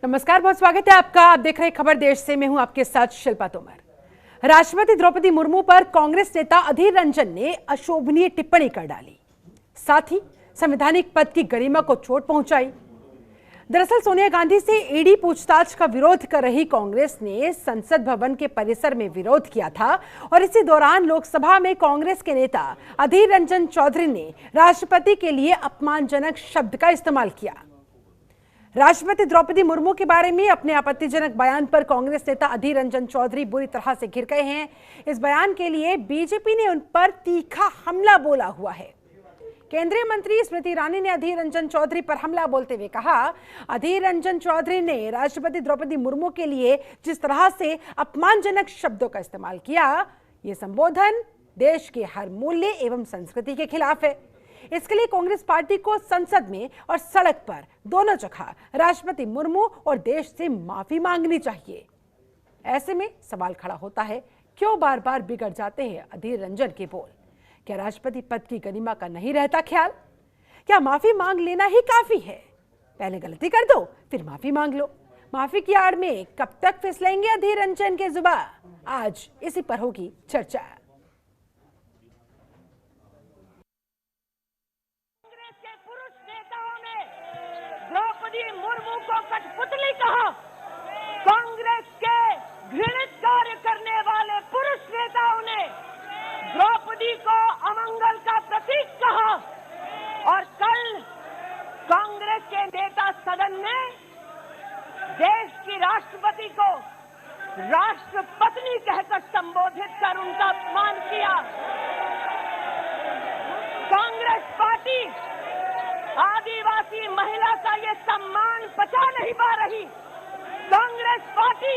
नमस्कार, बहुत स्वागत है आपका। आप देख रहे हैं खबर देश से। मैं हूं आपके साथ शिल्पा तोमर। राष्ट्रपति द्रौपदी मुर्मू पर कांग्रेस नेता अधीर रंजन ने अशोभनीय टिप्पणी कर डाली, साथ ही संवैधानिक पद की गरिमा को चोट पहुंचाई। दरअसल सोनिया गांधी से ईडी पूछताछ का विरोध कर रही कांग्रेस ने संसद भवन के परिसर में विरोध किया था और इसी दौरान लोकसभा में कांग्रेस के नेता अधीर रंजन चौधरी ने राष्ट्रपति के लिए अपमानजनक शब्द का इस्तेमाल किया। राष्ट्रपति द्रौपदी मुर्मू के बारे में अपने आपत्तिजनक बयान पर कांग्रेस नेता अधीर रंजन चौधरी बुरी तरह से घिर गए हैं। इस बयान के लिए बीजेपी ने उन पर तीखा हमला बोला हुआ है। केंद्रीय मंत्री स्मृति ईरानी ने अधीर रंजन चौधरी पर हमला बोलते हुए कहा, अधीर रंजन चौधरी ने राष्ट्रपति द्रौपदी मुर्मू के लिए जिस तरह से अपमानजनक शब्दों का इस्तेमाल किया, ये संबोधन देश के हर मूल्य एवं संस्कृति के खिलाफ है। इसके लिए कांग्रेस पार्टी को संसद में और सड़क पर दोनों जगह राष्ट्रपति मुर्मू और देश से माफी मांगनी चाहिए। ऐसे में सवाल खड़ा होता है, क्यों बार बार बिगड़ जाते हैं अधीर रंजन के बोल? क्या राष्ट्रपति पद की गरिमा का नहीं रहता ख्याल? क्या माफी मांग लेना ही काफी है? पहले गलती कर दो, फिर माफी मांग लो। माफी की आड़ में कब तक फिसलेंगे अधीर रंजन के जुबान? आज इसी पर होगी चर्चा। कांग्रेस के पुरुष नेताओं ने द्रौपदी मुर्मू को कठपुतली कहा। कांग्रेस के घृणित कार्य करने वाले पुरुष नेताओं ने द्रौपदी को अमंगल का प्रतीक कहा और कल कांग्रेस के नेता सदन ने देश की राष्ट्रपति को राष्ट्रपत्नी कहकर संबोधित कर उनका अपमान किया। कांग्रेस पार्टी आदिवासी महिला का ये सम्मान पचा नहीं पा रही। कांग्रेस पार्टी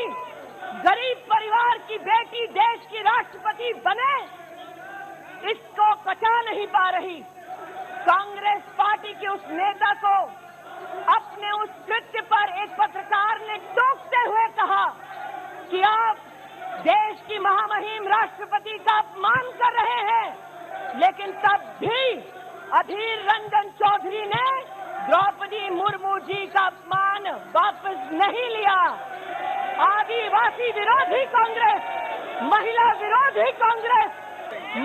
गरीब परिवार की बेटी देश की राष्ट्रपति बने, इसको पचा नहीं पा रही। कांग्रेस पार्टी के उस नेता को अपने उस कृत्य पर एक पत्रकार ने टोकते हुए कहा कि आप देश की महामहिम राष्ट्रपति का अपमान कर रहे हैं, लेकिन तब भी अधीर रंजन चौधरी ने द्रौपदी मुर्मू जी का अपमान वापस नहीं लिया। आदिवासी विरोधी कांग्रेस, महिला विरोधी कांग्रेस,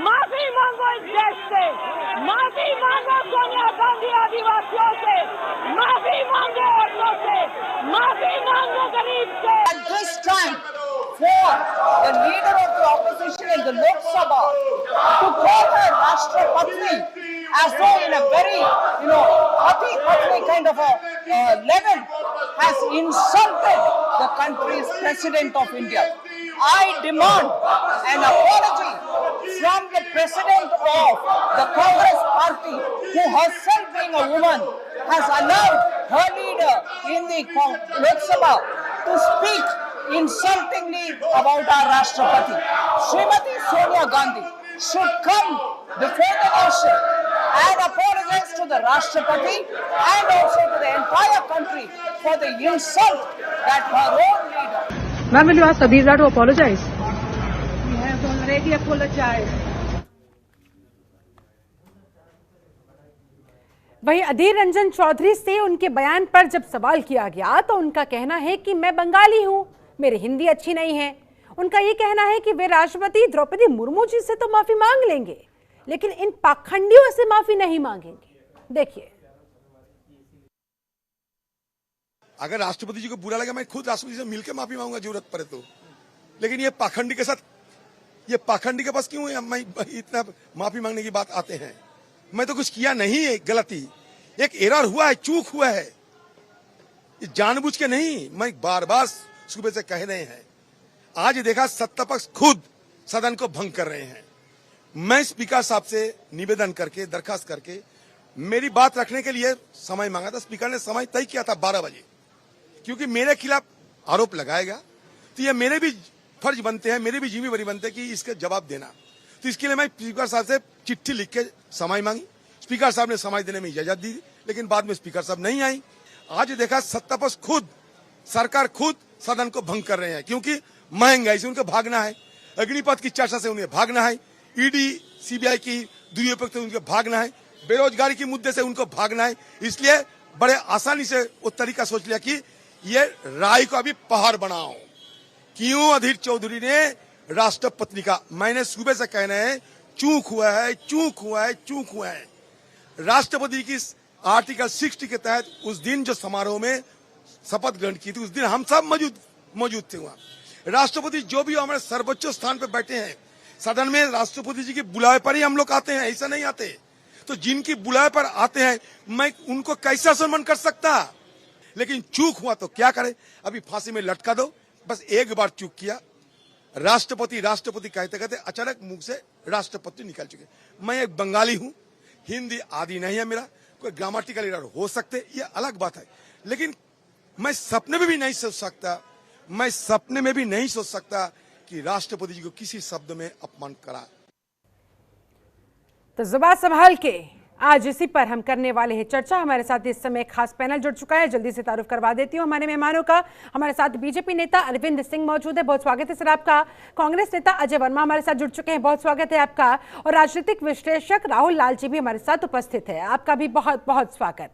माफी मांगो इस देश से, माफी मांगो सोनिया गांधी आदिवासियों से, माफी मांगो औरतों से, माफी मांगो गरीब से। At this time, for the leader of the opposition in the Lok Sabha to call her Rashtrapati as though in a very, Ati kind of a level has insulted the country's president of India. I demand an apology from the president of the Congress party, who herself being a woman has allowed her leader in the Lok Sabha to speak insultingly about our Rashtrapati. Srimati Sonia Gandhi should come before the nation and apologize to the Rashtrapati and also to the entire country for the insult that her own leader. Ma'am, will you ask Adira to apologize? He has already apologized. वहीं अधीर रंजन चौधरी से उनके बयान पर जब सवाल किया गया तो उनका कहना है कि मैं बंगाली हूं, मेरी हिंदी अच्छी नहीं है। उनका ये कहना है कि वे राष्ट्रपति द्रौपदी मुर्मू जी से तो माफी मांग लेंगे, लेकिन इन पाखंडियों से माफी नहीं मांगेंगे। देखिए, अगर राष्ट्रपति जी को बुरा लगा, मैं खुद राष्ट्रपति से मिलकर माफी मांगूंगा जरूरत पड़े तो। लेकिन ये पाखंडी के साथ, ये पाखंडी के पास क्यों है मैं इतना माफी मांगने की बात आते हैं? मैं तो कुछ किया नहीं है, गलती एक एरर हुआ है, चूक हुआ है, जानबूझ के नहीं। मैं बार बार सुबह से कह रहे हैं। आज देखा सत्ता पक्ष खुद सदन को भंग कर रहे हैं। मैं स्पीकर साहब से निवेदन करके, दरखास्त करके मेरी बात रखने के लिए समय मांगा था। स्पीकर ने समय तय किया था 12 बजे, क्योंकि मेरे खिलाफ आरोप लगाएगा तो ये मेरे भी फर्ज बनते हैं, मेरे भी जिम्मेदारी बनते हैं कि इसके जवाब देना। तो इसके लिए मैं स्पीकर साहब से चिट्ठी लिख के समय मांगी। स्पीकर साहब ने समय देने में इजाजत दी, लेकिन बाद में स्पीकर साहब नहीं आई। आज देखा सत्ता पक्ष खुद, सरकार खुद सदन को भंग कर रहे हैं, क्योंकि महंगाई से उनको भागना है, अग्निपथ की चर्चा से उन्हें भागना है, ईडी सीबीआई की दुरुपयोग से उनको भागना है, बेरोजगारी के मुद्दे से उनको भागना है। इसलिए बड़े आसानी से वो तरीका सोच लिया कि ये राय को अभी पहाड़ बनाओ। क्यों अधीर चौधरी ने राष्ट्रपति का, मैंने सुबह से कहना है चूक हुआ है, चूक हुआ है, चूक हुआ है। राष्ट्रपति की आर्टिकल 60 के तहत उस दिन जो समारोह में शपथ ग्रहण की थी, उस दिन हम सब मौजूद थे वहां। राष्ट्रपति जो भी हमारे सर्वोच्च स्थान पर बैठे हैं, सदन में राष्ट्रपति जी के बुलावे पर ही हम लोग आते हैं, ऐसा नहीं आते। तो जिनकी बुलावे पर आते हैं, मैं उनको कैसा सम्मान कर सकता? लेकिन चूक हुआ तो क्या करे, अभी फांसी में लटका दो। बस एक बार चूक किया, राष्ट्रपति राष्ट्रपति कहते कहते अचानक मुंह से राष्ट्रपति निकल चुके। मैं एक बंगाली हूं, हिंदी आदि नहीं है मेरा, कोई ग्रामेटिकल एरर हो सकते, ये अलग बात है। लेकिन मैं सपने में भी नहीं सोच सकता कि राष्ट्रपति जी को किसी शब्द में अपमान करा। तो जुबान संभाल के आज इसी पर हम करने वाले हैं चर्चा। हमारे साथ इस समय खास पैनल जुड़ चुका है, जल्दी से तारुफ करवा देती हूँ हमारे मेहमानों का। हमारे साथ बीजेपी नेता अरविंद सिंह मौजूद है, बहुत स्वागत है सर आपका। कांग्रेस नेता अजय वर्मा हमारे साथ जुड़ चुके हैं, बहुत स्वागत है आपका। और राजनीतिक विश्लेषक राहुल लालजी भी हमारे साथ उपस्थित है, आपका भी बहुत बहुत स्वागत।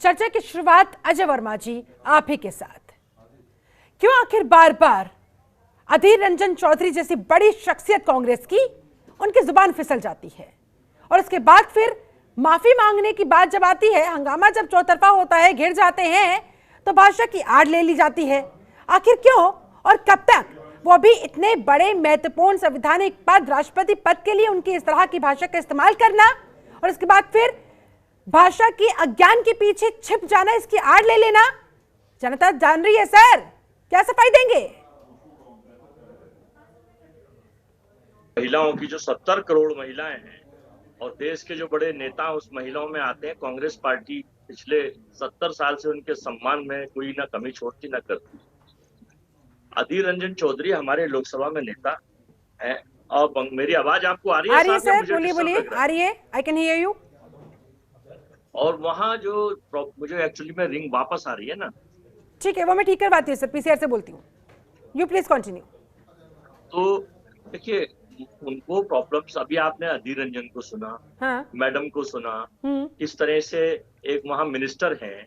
चर्चा की शुरुआत अजय वर्मा जी आप ही के साथ। क्यों आखिर बार बार अधीर रंजन चौधरी जैसी बड़ी शख्सियत कांग्रेस की, उनकी जुबान फिसल जाती है और उसके बाद फिर माफी मांगने की बात जब आती है, हंगामा जब चौतरफा होता है, घिर जाते हैं, तो भाषा की आड़ ले ली जाती है। आखिर क्यों और कब तक? वो भी इतने बड़े महत्वपूर्ण संवैधानिक पद, राष्ट्रपति पद के लिए उनकी इस तरह की भाषा का इस्तेमाल करना और उसके बाद फिर भाषा की अज्ञान के पीछे छिप जाना, इसकी आड़ ले लेना। जनता जान रही है सर, क्या सफाई देंगे? महिलाओं की जो 70 करोड़ महिलाएं हैं और देश के जो बड़े नेता उस महिलाओं में आते हैं, कांग्रेस पार्टी पिछले 70 साल से उनके सम्मान में कोई ना कमी छोड़ती ना करती। अधीर रंजन चौधरी हमारे लोकसभा में नेता हैं। और मेरी आवाज आपको आ रही है? आ रही है सर, बोलिए बोलिए, आ रही है, आई कैन हियर यू। और वहाँ जो मुझे एक्चुअली में रिंग वापस आ रही है ना, ठीक है, वो मैं ठीक करवाती हूँ सर, पीसीआर से बोलती हूँ। You please continue. तो देखिए उनको प्रॉब्लम्स, अभी आपने अधीर रंजन को सुना, हाँ। मैडम को सुना, इस तरह से एक वहाँ मिनिस्टर हैं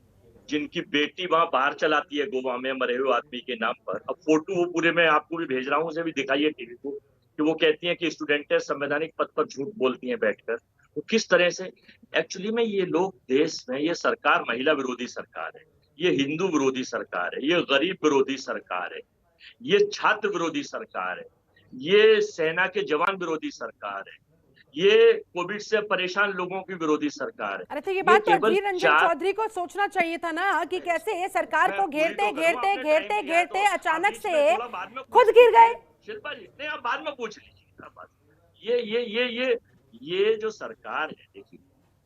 जिनकी बेटी वहाँ बाहर चलाती है गोवा में मरे हुए आदमी के नाम पर। अब फोटो वो पूरे मैं आपको भी भेज रहा हूँ, उसे भी दिखाइए टीवी को, कि वो कहती हैं कि स्टूडेंट संवैधानिक पद पर झूठ बोलती हैं बैठकर। वो किस तरह से एक्चुअली में ये लोग देश में, ये सरकार महिला विरोधी सरकार है, ये हिंदू विरोधी सरकार है, ये गरीब विरोधी सरकार है, ये छात्र विरोधी सरकार है, ये सेना के जवान विरोधी सरकार है, ये कोविड से परेशान लोगों की विरोधी सरकार है। अरे तो ये बात तो अधीर रंजन चौधरी को सोचना चाहिए था ना, कि कैसे सरकार को घेरते घेरते घेरते घेरते अचानक से खुद गिर गए। शिल्पा जी, नहीं आप बाद में पूछ लीजिए। ये जो सरकार है, देखिए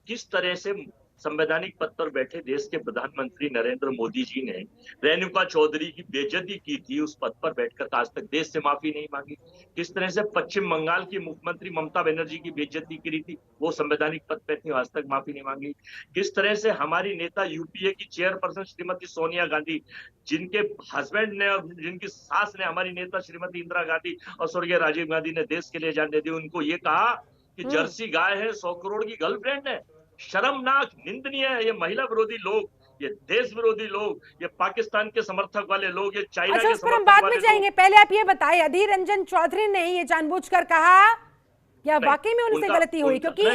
किस तरह से संवैधानिक पद पर बैठे देश के प्रधानमंत्री नरेंद्र मोदी जी ने रेणुका चौधरी की बेइज्जती की थी उस पद पर बैठकर, आज तक देश से माफी नहीं मांगी। किस तरह से पश्चिम बंगाल की मुख्यमंत्री ममता बनर्जी की बेइज्जती करी थी, वो संवैधानिक पद पर थी, आज तक माफी नहीं मांगी। किस तरह से हमारी नेता यूपीए की चेयरपर्सन श्रीमती सोनिया गांधी, जिनके हस्बैंड ने और जिनकी सास ने हमारी नेता श्रीमती इंदिरा गांधी और स्वर्गीय राजीव गांधी ने देश के लिए जान दे दी, उनको ये कहा कि जर्सी गाय है, 100 करोड़ की गर्लफ्रेंड है। शर्मनाक, निंदनीय है। ये महिला विरोधी लोग, ये देश विरोधी लोग, ये पाकिस्तान के समर्थक वाले लोग, ये चाइना के उस पर हम समर्थक बाद वाले में जाएंगे। पहले आप ये बताइए, अधीर रंजन चौधरी ने ये जानबूझकर कहा या वाकई में उनसे गलती हुई? क्योंकि हम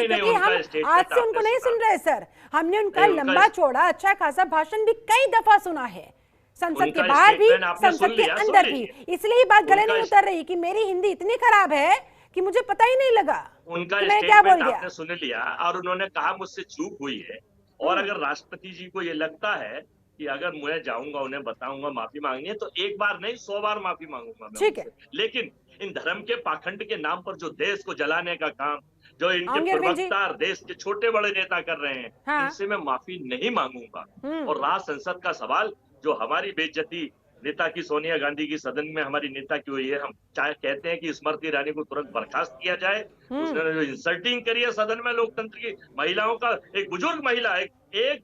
आज से उनको नहीं सुन रहे सर, हमने उनका लंबा चौड़ा अच्छा खासा भाषण भी कई दफा सुना है, संसद के बाहर भी, संसद के अंदर भी। इसलिए बात गले नहीं उतर रही कि मेरी हिंदी इतनी खराब है कि मुझे पता ही नहीं लगा उनका मैं क्या बोल गया। आपने सुन लिया और उन्होंने कहा मुझसे चूक हुई है। और अगर राष्ट्रपति जी को ये लगता है कि अगर मैं जाऊंगा उन्हें बताऊंगा माफी मांगनी है, तो एक बार नहीं 100 बार माफी मांगूंगा मैं। ठीक है, लेकिन इन धर्म के पाखंड के नाम पर जो देश को जलाने का काम जो इनके प्रवक्ता देश के छोटे बड़े नेता कर रहे हैं, इनसे मैं माफी नहीं मांगूंगा। और रहा संसद का सवाल, जो हमारी बेइज्जती नेता की सोनिया गांधी की सदन में हमारी नेता की हुई है, हम चाहे कहते हैं कि स्मृति ईरानी को तुरंत बर्खास्त किया जाए। उसने जो इंसल्टिंग करी है सदन में लोकतंत्र की, महिलाओं का, एक बुजुर्ग महिला, एक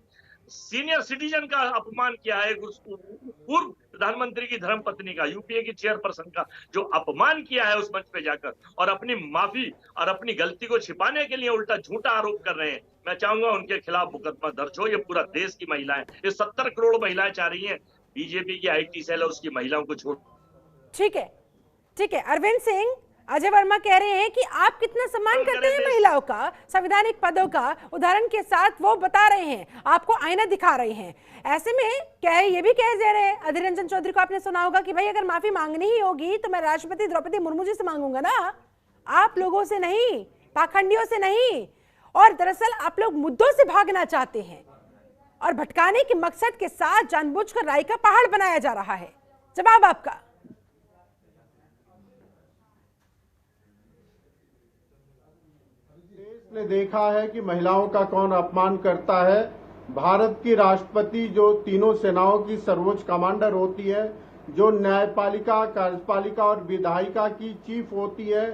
सीनियर सिटीजन का अपमान किया है, पूर्व प्रधानमंत्री की धर्मपत्नी का, यूपीए की चेयरपर्सन का जो अपमान किया है उस मंच पे जाकर, और अपनी माफी और अपनी गलती को छिपाने के लिए उल्टा झूठा आरोप कर रहे हैं। मैं चाहूंगा उनके खिलाफ मुकदमा दर्ज हो। ये पूरा देश की महिलाएं, ये 70 करोड़ महिलाएं चाह रही हैं बीजेपी की IT सेल है उसकी महिलाओं को छोड़। ठीक है अरविंद सिंह, अजय वर्मा कह रहे हैं कि आप कितना सम्मान करते हैं महिलाओं का, संवैधानिक पदों का। उदाहरण के साथ वो बता रहे हैं, आपको आईना दिखा रहे हैं। ऐसे में ये भी कह दे रहे हैं अधीर रंजन चौधरी को, आपने सुना होगा कि भाई अगर माफी मांगनी ही होगी तो मैं राष्ट्रपति द्रौपदी मुर्मू जी से मांगूंगा ना, आप लोगों से नहीं, पाखंडियों से नहीं। और दरअसल आप लोग मुद्दों से भागना चाहते हैं और भटकाने के मकसद के साथ जानबूझकर राई का पहाड़ बनाया जा रहा है। जवाब आपका। ने देखा है कि महिलाओं का कौन अपमान करता है। भारत की राष्ट्रपति जो तीनों सेनाओं की सर्वोच्च कमांडर होती है, जो न्यायपालिका, कार्यपालिका और विधायिका की चीफ होती है,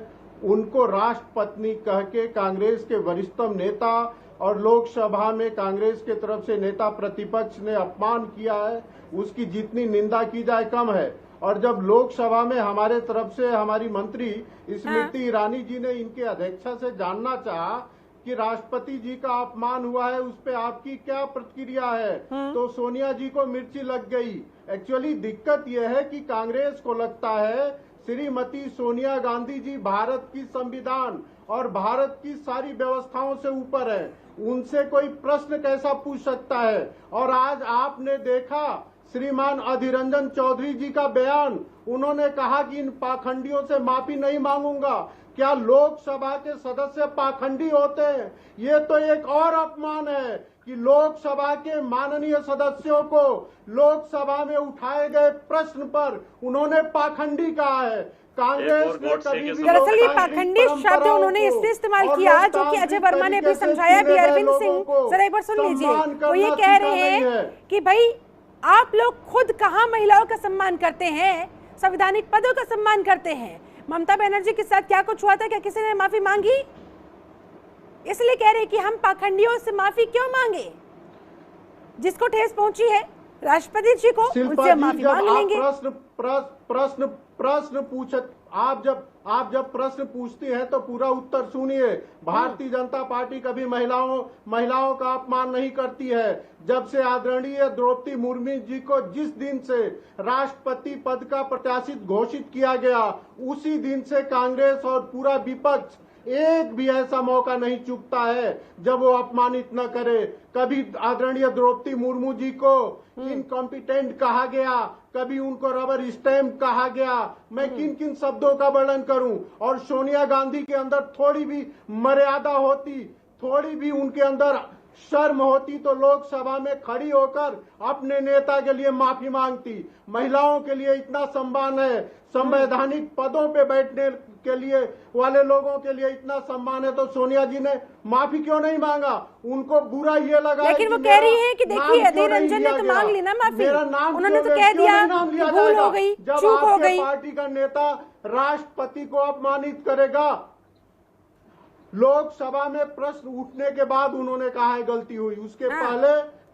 उनको राष्ट्रपत्नी कह के कांग्रेस के वरिष्ठतम नेता और लोकसभा में कांग्रेस के तरफ से नेता प्रतिपक्ष ने अपमान किया है, उसकी जितनी निंदा की जाए कम है। और जब लोकसभा में हमारे तरफ से हमारी मंत्री स्मृति ईरानी जी ने इनके अध्यक्षा से जानना चाहा कि राष्ट्रपति जी का अपमान हुआ है, उस पे आपकी क्या प्रतिक्रिया है, तो सोनिया जी को मिर्ची लग गई। एक्चुअली दिक्कत यह है कि कांग्रेस को लगता है श्रीमती सोनिया गांधी जी भारत की संविधान और भारत की सारी व्यवस्थाओं से ऊपर है, उनसे कोई प्रश्न कैसा पूछ सकता है। और आज आपने देखा श्रीमान अधीर रंजन चौधरी जी का बयान, उन्होंने कहा कि इन पाखंडियों से माफी नहीं मांगूंगा। क्या लोकसभा के सदस्य पाखंडी होते हैं? ये तो एक और अपमान है कि लोकसभा के माननीय सदस्यों को लोकसभा में उठाए गए प्रश्न पर उन्होंने पाखंडी कहा है। कांग्रेस ने कभी भी दरअसल ये पाखंडी शब्द उन्होंने इससे इस्तेमाल किया जो कि अजय वर्मा ने अभी समझाया भी। अरविंद सिंह जरा एक बार सुन लीजिए, वो ये कह रहे हैं कि भाई आप लोग खुद कहां महिलाओं का सम्मान करते हैं, संवैधानिक पदों का सम्मान करते हैं। ममता बनर्जी के साथ क्या कुछ हुआ था, क्या किसी ने माफी मांगी? इसलिए कह रहे कि हम पाखंडियों से माफी क्यों मांगे, जिसको ठेस पहुंची है राष्ट्रपति जी को उनसे माफी मांग लेंगे। प्रश्न पूछ, आप जब प्रश्न पूछती हैं तो पूरा उत्तर सुनिए। भारतीय जनता पार्टी कभी महिलाओं का अपमान नहीं करती है। जब से आदरणीय द्रौपदी मुर्मू जी को जिस दिन से राष्ट्रपति पद का प्रत्याशित घोषित किया गया, उसी दिन से कांग्रेस और पूरा विपक्ष एक भी ऐसा मौका नहीं चूकता है जब वो अपमानित न करे। कभी आदरणीय द्रौपदी मुर्मू जी को इनकॉम्पिटेंट कहा गया, कभी उनको रबर स्टैम्प कहा गया। मैं किन किन शब्दों का वर्णन करूं। और सोनिया गांधी के अंदर थोड़ी भी मर्यादा होती, थोड़ी भी उनके अंदर शर्म होती तो लोकसभा में खड़ी होकर अपने नेता के लिए माफी मांगती। महिलाओं के लिए इतना सम्मान है, संवैधानिक पदों पे बैठने के लिए वाले लोगों के लिए इतना सम्मान है, तो सोनिया जी ने माफी क्यों नहीं मांगा? उनको बुरा ये लगा। लेकिन वो कह रही है कि देखिए अधीर रंजन ने तो मांग ली ना माफी, उन्होंने तो कह दिया कि भूल हो गई, चूक हो गई। पार्टी का नेता राष्ट्रपति को अपमानित करेगा। लोकसभा में प्रश्न उठने के बाद उन्होंने कहा है गलती हुई, उसके पहले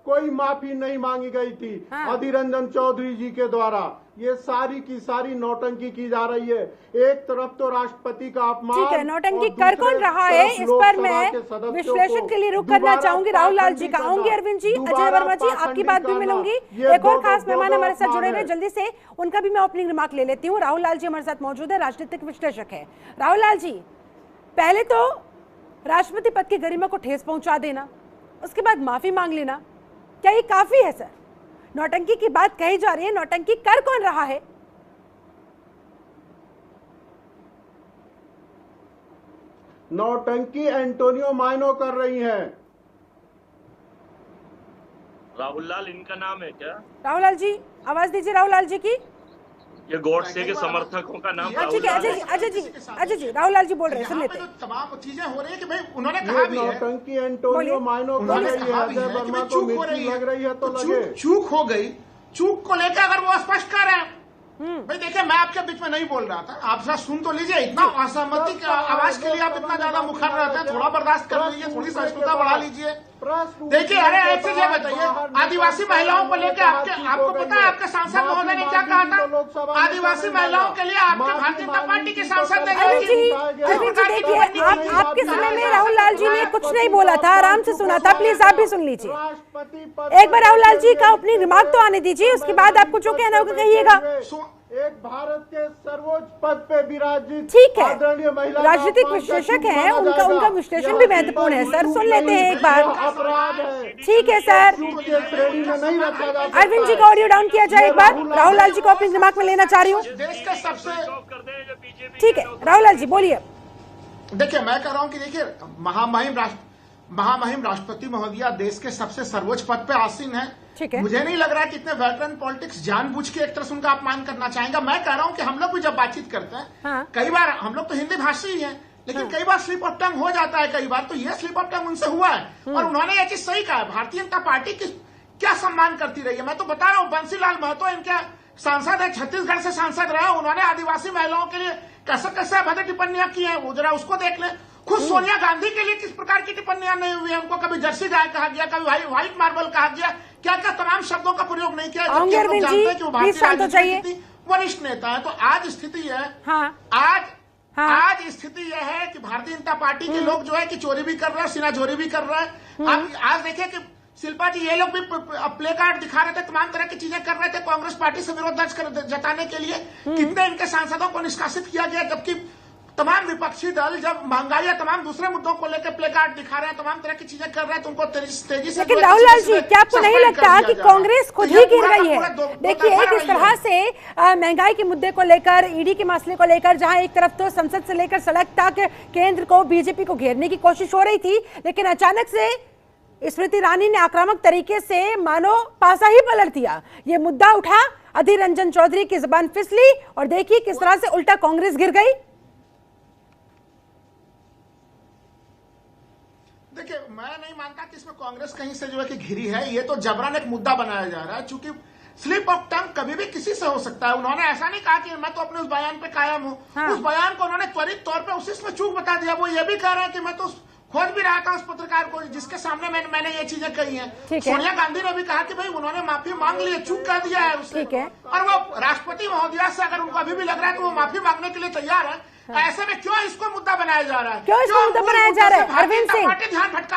कोई माफी नहीं मांगी गई थी अधीर रंजन चौधरी जी के द्वारा। ये सारी की सारी नौटंकी की जा रही है। एक तरफ तो राष्ट्रपति का अपमान, ठीक है, नौटंकी कर कौन रहा है, इस पर मैं विश्लेषण के लिए रुक करना चाहूंगी राहुल लाल जी का। आऊंगी अरविंद जी, अजय वर्मा जी, आपकी बात भी मिलूंगी। एक और खास मेहमान हमारे साथ जुड़े रहे, जल्दी से उनका भी मैं ओपनिंग रिमार्क ले लेती हूँ। राहुल लाल जी हमारे साथ मौजूद है, राजनीतिक विश्लेषक है। राहुल लाल जी, पहले तो राष्ट्रपति पद की गरिमा को ठेस पहुंचा देना, उसके बाद माफी मांग लेना, क्या ये काफी है? सर, नौटंकी की बात कही जा रही है, नौटंकी कर कौन रहा है? नौटंकी एंटोनियो माइनो कर रही हैं। राहुल लाल इनका नाम है क्या? राहुल लाल जी, आवाज दीजिए राहुल लाल जी की। ये गॉडसे के समर्थकों का नाम ठीक है, अजय जी राहुल लाल जी बोल रहे हैं, सुन लेते हैं। तमाम चीजें हो रही है कि भाई उन्होंने कहा भी है, नौटंकी एंटोनियो माइनो कर रही है, अजय वर्मा को मिर्ची लग रही है तो लगे। चूक हो गई, चूक को लेकर अगर वो स्पष्ट कर रहे हैं, भाई देखिए मैं आपके बीच में नहीं बोल रहा था, आप जरा सुन तो लीजिए। इतना असहमति की आवाज के लिए आप इतना ज्यादा मुखर रहते हैं, थोड़ा बर्दाश्त कर लीजिए, थोड़ी सहिष्णुता बढ़ा लीजिए। देखिए, अरे एक चीज बताइए, आदिवासी महिलाओं को लेकर आपको पता है आपके सांसद महोदय ने क्या कहा था? आदिवासी महिलाओं के लिए आपके भारतीय जनता पार्टी के सांसद ने अरविंद जी देखिए, आपके समय में राहुल लाल जी ने कुछ नहीं बोला था, आराम से सुना था, प्लीज आप भी सुन लीजिए। एक बार राहुल लाल जी का अपनी रिमार्क तो आने दीजिए, उसके बाद आपको जो कहना होगा कहिएगा। एक भारत के सर्वोच्च पद पे विराजित ठीक है, आदरणीय महिला राजनीतिक विश्लेषक हैं, उनका विश्लेषण भी महत्वपूर्ण है सर, सुन लेते हैं एक बार। अपराध है, ठीक है सर, श्रेणी में नहीं रखा जा सकता। अरविंद जी का ऑडियो डाउन किया जाए एक बार। राहुल लाल जी को अपनी दिमाग में लेना चाह रही हूँ। देश के सबसे, ठीक है राहुल लाल जी बोलिए। देखिए मैं कह रहा हूं कि देखिए महामहिम राष्ट्रपति महोदया देश के सबसे सर्वोच्च पद पे आसीन है। ठीक है, मुझे नहीं लग रहा है कि इतने वेटरन पॉलिटिक्स जानबूझ के एक तरह से उनका अपमान करना चाहेंगे। मैं कह रहा हूं कि हम लोग भी जब बातचीत करते हैं, हाँ। कई बार हम लोग तो हिंदी भाषी ही हैं, लेकिन कई बार स्लिप ऑफ टंग हो जाता है। कई बार तो ये स्लिप ऑफ टंग उनसे हुआ है और उन्होंने ये चीज सही कहा है। भारतीय जनता पार्टी की क्या सम्मान करती रही है। मैं तो बता रहा हूँ, बंसीलाल महतो इनके सांसद है, छत्तीसगढ़ से सांसद रहे, उन्होंने आदिवासी महिलाओं के लिए कैसे कैसे अभद्र टिप्पणियां की हैं, वो जरा उसको देख लें। खुद सोनिया गांधी के लिए किस प्रकार की टिप्पणियां नहीं हुई है। उनको कभी जर्सी गाय कहा गया, कभी व्हाइट मार्बल कहा गया, क्या क्या तमाम शब्दों का प्रयोग नहीं किया। जबकि हम लोग जानते हैं कि वो भारतीय राजनीति की वरिष्ठ नेता है। तो आज स्थिति है, आज स्थिति यह है कि भारतीय जनता पार्टी के लोग जो है कि चोरी भी कर रहे हैं, सीनाझोरी भी कर रहे हैं। आज देखिए कि शिल्पा जी ये लोग भी प्ले कार्ड दिखा रहे थे, तमाम तरह की चीजें कर रहे थे कांग्रेस पार्टी से विरोध दर्ज जताने के लिए। कितने इनके सांसदों को निष्कासित किया गया, जबकि तमाम विपक्षी दल जब महंगाई या तमाम दूसरे मुद्दों को लेकर प्ले कार्ड दिखा रहे हैं, तमाम तरह की चीजें कर रहे हैं, तो उनको तेजी से। लेकिन राहुल लाल जी क्या आपको नहीं लगता कि कांग्रेस खुद ही गिर गई है? देखिए किस तरह से महंगाई के मुद्दे को लेकर, ईडी के मसले को लेकर, जहां एक तरफ तो संसद से लेकर सड़क तक केंद्र को, बीजेपी को घेरने की कोशिश हो रही थी, लेकिन अचानक से स्मृति ईरानी ने आक्रामक तरीके से मानो पासा ही पलट दिया। ये मुद्दा उठा, अधीर रंजन चौधरी की जुबान फिसली और देखिए किस तरह से उल्टा कांग्रेस गिर गई। देखिए मैं नहीं मानता कि इसमें कांग्रेस कहीं से जो है कि घिरी है। ये तो जबरन एक मुद्दा बनाया जा रहा है, चूंकि स्लिप ऑफ टंग कभी भी किसी से हो सकता है। उन्होंने ऐसा नहीं कहा कि मैं तो अपने उस बयान पे कायम हूं। उस बयान को उन्होंने त्वरित तौर पे उसी में चूक बता दिया। वो ये भी कह रहे हैं कि मैं तो खोज भी रहा था उस पत्रकार को जिसके सामने मैंने ये चीजें कही हैं। सोनिया गांधी ने भी कहा कि भाई उन्होंने माफी मांग ली है, चूक कर दिया है उसने। और वो राष्ट्रपति महोदया से अगर उनको अभी भी लग रहा है कि वो माफी मांगने के लिए तैयार है, ऐसे में क्यों इसको मुद्दा बनाया जा रहा है? क्यों इसको मुद्दा बनाया जा रहा है? अरविंद सिंह,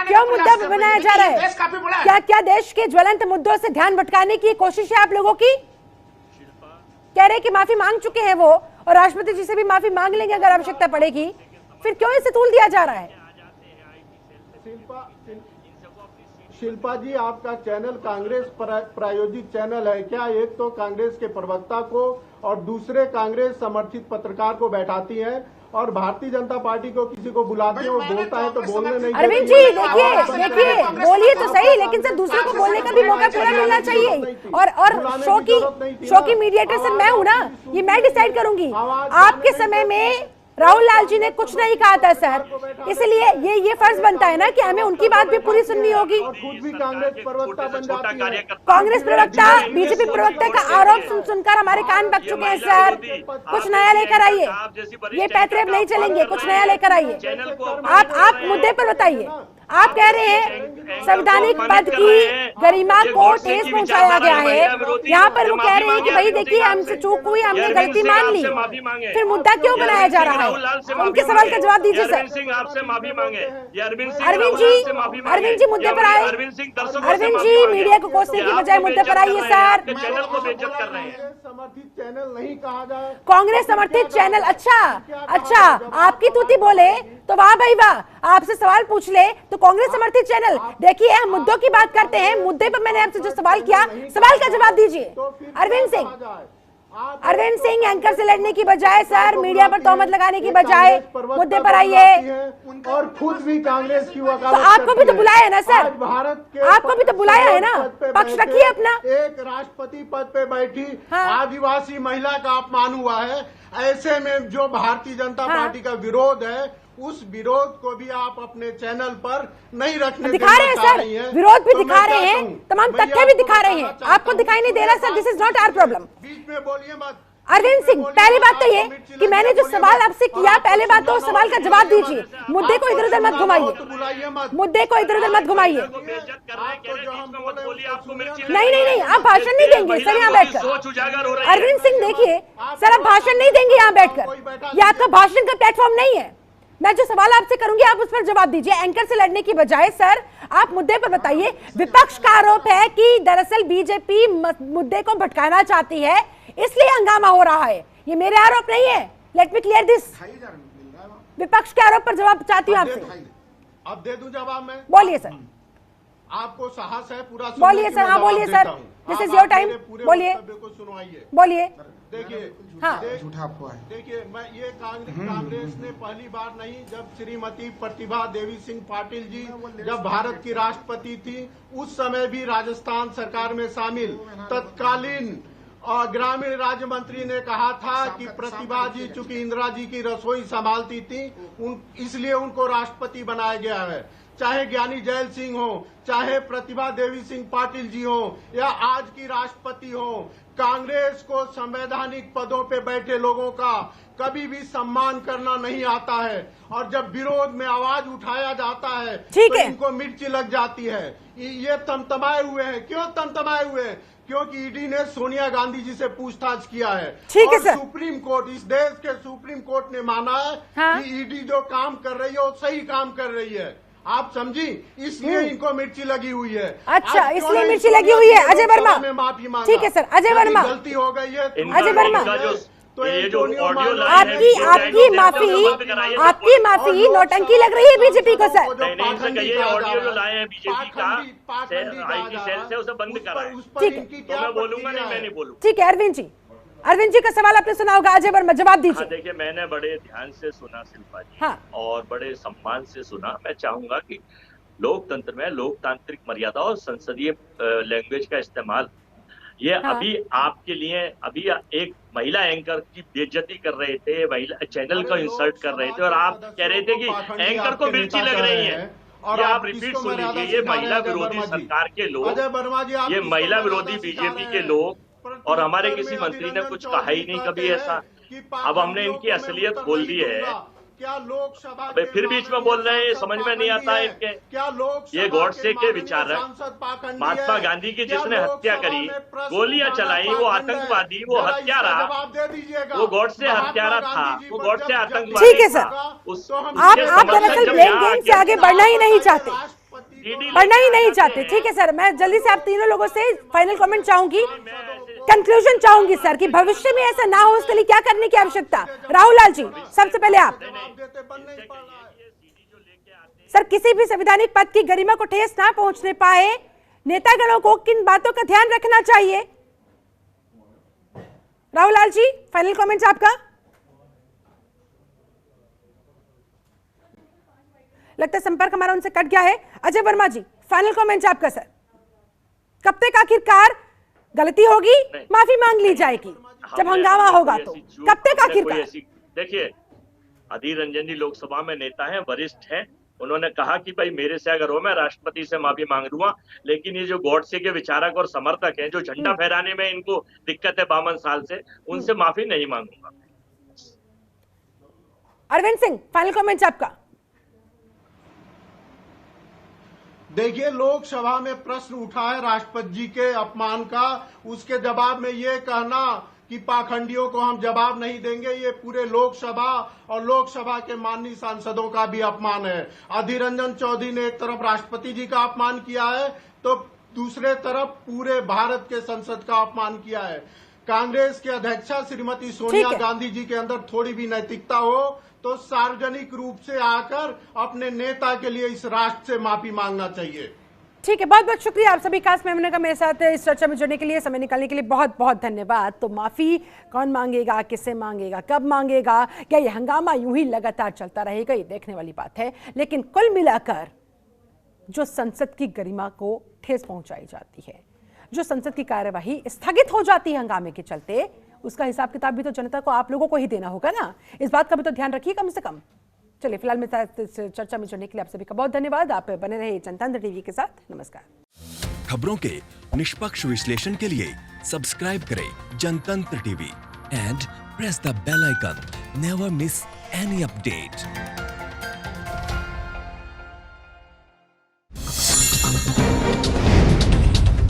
क्यों मुद्दा बनाया जा रहा है? देश काफी बड़ा है। क्या देश के ज्वलंत मुद्दों से ध्यान भटकाने की कोशिश है आप लोगों की? कह रहे कि माफी मांग चुके हैं वो, और राष्ट्रपति जी से भी माफी मांग लेंगे अगर आवश्यकता पड़ेगी, फिर क्यों इसे तूल दिया जा रहा है? शिल्पा जी, आपका चैनल कांग्रेस प्रायोजित चैनल है क्या? एक तो कांग्रेस के प्रवक्ता को और दूसरे कांग्रेस समर्थित पत्रकार को बैठाती है और भारतीय जनता पार्टी को किसी को बुलाती है, वो बोलता है तो बोलने नहीं। अरविंद जी देखिए बोलिए तो सही, लेकिन सर दूसरों को बोलने का भी मौका पूरा मिलना चाहिए। और शो की मीडिएटर सर मैं हूँ ना, ये मैं डिसाइड करूंगी। आपके समय में राहुल लाल जी ने कुछ नहीं कहा था सर, इसलिए ये फर्ज बनता है ना कि हमें उनकी बात भी पूरी सुननी होगी। खुद भी कांग्रेस प्रवक्ता बन जाती है। कांग्रेस प्रवक्ता बीजेपी प्रवक्ता का आरोप सुनकर हमारे कान पक चुके हैं सर। कुछ नया लेकर आइए, ये पैतरे नहीं चलेंगे, कुछ नया लेकर आइए। आप मुद्दे पर बताइए। आप कह रहे हैं संवैधानिक पद की गरिमा को ठेस पहुंचाया गया है, यहाँ पर वो कह रहे हैं कि भाई देखिए हमसे चूक हुई, हमने गलती मान ली, फिर मुद्दा क्यों बनाया जा रहा है? उनके सवाल का जवाब दीजिए सर। आपसे माफी मांगे अरविंद जी मुद्दे पर आए। अरविंद जी मीडिया को कोसने की बजाय मुद्दे पर आइए सर। चैनल को बेइज्जत कर रहे हैं। समर्थित चैनल नहीं कहा जाए, कांग्रेस समर्थित चैनल। अच्छा आपकी तूती बोले तो वाह भाई वाह, आपसे सवाल पूछ ले तो कांग्रेस समर्थित चैनल। देखिए हम मुद्दों की बात करते हैं, मुद्दे पर मैंने आपसे जो सवाल किया, सवाल का जवाब दीजिए। अरविंद सिंह एंकर से लड़ने की बजाय सर, मीडिया पर तोहमत लगाने की बजाय मुद्दे पर आइए। और खुद भी कांग्रेस की तो आपको भी तो बुलाया है ना सर, भारत के आपको भी तो बुलाया है ना, पक्ष रखिए अपना। एक राष्ट्रपति पद पे बैठी आदिवासी महिला का अपमान हुआ है। ऐसे में जो भारतीय जनता पार्टी का विरोध है, उस विरोध को भी आप अपने चैनल पर नहीं रखने दिखा रहे हैं सर, विरोध भी दिखा रहे हैं, तमाम तथ्य भी दिखा रहे हैं। आपको दिखाई नहीं दे रहा sir, this is not our problem. बीच में बोलिए मत। अरविंद सिंह, पहली बात तो ये कि मैंने जो सवाल आपसे किया, पहले बात तो सवाल का जवाब दीजिए। मुद्दे को इधर उधर मत घुमाइए, मुद्दे को इधर उधर मत घुमाइए। नहीं, आप भाषण नहीं देंगे सर यहाँ बैठकर। अरविंद सिंह देखिए सर, आप भाषण नहीं देंगे यहाँ बैठकर, ये आपका भाषण का प्लेटफॉर्म नहीं है। मैं जो सवाल आपसे करूंगी आप उस पर जवाब दीजिए, एंकर से लड़ने की बजाय। सर आप मुद्दे पर बताइए। विपक्ष का आरोप है कि दरअसल बीजेपी मुद्दे को भटकाना चाहती है, इसलिए हंगामा हो रहा है। ये मेरे आरोप नहीं है, लेट मी क्लियर दिस। विपक्ष के आरोप पर जवाब चाहती हूँ आपसे। अब दे दूं जवाब मैं? बोलिए सर। आपको साहस है पूरा? बोलिए सर। हाँ बोलिए sir, this is your time. बोलिए सुनवाइए। बोलिए। देखिए, हाँ झूठा अफवाह है। देखिए, मैं ये कांग्रेस ने पहली बार नहीं, जब श्रीमती प्रतिभा देवी सिंह पाटिल जी जब भारत की राष्ट्रपति थी, उस समय भी राजस्थान सरकार में शामिल तत्कालीन और ग्रामीण राज्य मंत्री ने कहा था कि प्रतिभा जी चूंकि इंदिरा जी की रसोई संभालती थी, इसलिए उनको राष्ट्रपति बनाया गया है। चाहे ज्ञानी जैल सिंह हो, चाहे प्रतिभा देवी सिंह पाटिल जी हो, या आज की राष्ट्रपति हो, कांग्रेस को संवैधानिक पदों पे बैठे लोगों का कभी भी सम्मान करना नहीं आता है, और जब विरोध में आवाज उठाया जाता है तो इनको मिर्ची लग जाती है। ये तमतमाए हुए हैं। क्यों तमतमाए हुए हैं? क्योंकि ईडी ने सोनिया गांधी जी से पूछताछ किया है। ठीक है और सर। सुप्रीम कोर्ट, इस देश के सुप्रीम कोर्ट ने माना है कि ईडी जो काम कर रही है वो सही काम कर रही है। आप समझी, इसलिए इनको मिर्ची लगी हुई है। अच्छा, इसलिए मिर्ची लगी हुई है। अजय वर्मा, माफी मांगा। ठीक है सर। अजय वर्मा, गलती हो गई है। अजय वर्मा, तो ये जो ऑडियो आपकी माफी नौटंकी लग रही है बीजेपी को सर। नहीं, ऑडियो जो लाए हैं बीजेपी का आईटी सेल से, उसे बंद कराएं। ठीक है, तो मैं बोलूंगा नहीं, मैं नहीं बोलूंगा। ठीक है। अरविंद जी का सवाल आपने सुना होगा। अजय वर्मा जवाब दीजिए। हाँ, देखिए, मैंने बड़े ध्यान से सुना शिल्पा जी। हाँ। और बड़े सम्मान से सुना। मैं चाहूंगा कि लोकतंत्र में लोकतांत्रिक मर्यादा और संसदीय लैंग्वेज का इस्तेमाल, ये अभी आपके लिए, अभी एक महिला एंकर की बेइज्जती कर रहे थे, महिला चैनल को इंसल्ट कर रहे थे, और आप कह रहे थे कि एंकर को मिर्ची लग रही है। ये आप रिपीट सुन लीजिए। ये महिला विरोधी सरकार के लोग, ये महिला विरोधी बीजेपी के लोग, और हमारे किसी मंत्री ने कुछ कहा ही नहीं कभी ऐसा। अब हमने इनकी असलियत खोल दी है। क्या लोकसभा फिर बीच में बोल रहे हैं, ये समझ में नहीं आता है इनके। क्या ये गॉडसे के विचारक, महात्मा गांधी की जिसने हत्या करी, गोलियां चलाई, वो आतंकवादी, वो हत्यारा, वो गॉडसे हत्यारा था, वो गॉडसे आतंकवादी। ठीक है सर। आप दरअसल ब्लेम गेम से आगे बढ़ना ही नहीं चाहते। ठीक है सर, मैं जल्दी से आप तीनों लोगों से फाइनल कमेंट चाहूंगी, कंक्लूजन चाहूंगी सर, कि भविष्य में ऐसा ना हो उसके लिए क्या करने की आवश्यकता। राहुल लाल जी, सबसे पहले आप। सर, किसी भी संवैधानिक पद की गरिमा को ठेस ना पहुंचने पाए नेतागणों को किन बातों का ध्यान रखना चाहिए? राहुल लाल जी, फाइनल कमेंट्स आपका। लगता है संपर्क हमारा उनसे कट गया है। अजय वर्मा जी, फाइनल कमेंट्स आपका सर। कब तक आखिरकार गलती होगी, माफी मांग ली जाएगी, जब हंगामा होगा तो कब तक आखिरकार? देखिए, अधीर रंजन जी लोकसभा में नेता हैं, वरिष्ठ हैं। उन्होंने कहा कि भाई मेरे से अगर हो, मैं राष्ट्रपति से माफी मांग लूंगा। लेकिन ये जो गॉडसे के विचारक और समर्थक हैं, जो झंडा फहराने में इनको दिक्कत है 52 साल से, उनसे माफी नहीं मांगूंगा। अरविंद सिंह, फाइनल कमेंट आपका। देखिए, लोकसभा में प्रश्न उठा है राष्ट्रपति जी के अपमान का, उसके जवाब में ये कहना कि पाखंडियों को हम जवाब नहीं देंगे, ये पूरे लोकसभा और लोकसभा के माननीय सांसदों का भी अपमान है। अधीर रंजन चौधरी ने एक तरफ राष्ट्रपति जी का अपमान किया है, तो दूसरे तरफ पूरे भारत के संसद का अपमान किया है। कांग्रेस के अध्यक्षा श्रीमती सोनिया गांधी जी के अंदर थोड़ी भी नैतिकता हो तो सार्वजनिक रूप से आकर अपने नेता के लिए इस राष्ट्र से माफी मांगना चाहिए। ठीक है, बहुत बहुत शुक्रिया आप सभी। खास मेहमान का मेरे साथ इस चर्चा में जुड़ने के लिए, समय निकालने के लिए बहुत बहुत धन्यवाद। तो माफी कौन मांगेगा, किससे मांगेगा, कब मांगेगा, क्या ये हंगामा यूं ही लगातार चलता रहेगा, ये देखने वाली बात है। लेकिन कुल मिलाकर जो संसद की गरिमा को ठेस पहुंचाई जाती है, जो संसद की कार्यवाही स्थगित हो जाती है हंगामे के चलते, उसका हिसाब किताब भी तो जनता को, आप लोगों को ही देना होगा ना। इस बात का भी तो ध्यान रखिए कम से कम। चलिए, फिलहाल में चर्चा में जुड़ने के लिए आप सभी का बहुत धन्यवाद। आप बने रहे जनतंत्र टीवी के साथ। नमस्कार। खबरों के निष्पक्ष विश्लेषण के लिए सब्सक्राइब करें Janatantra TV and press the bell icon. Never miss any update.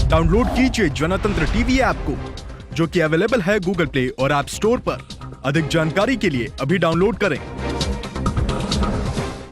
Download कीजिए जनतंत्र टीवी ऐप को, जो कि अवेलेबल है गूगल प्ले और ऐप स्टोर पर। अधिक जानकारी के लिए अभी डाउनलोड करें।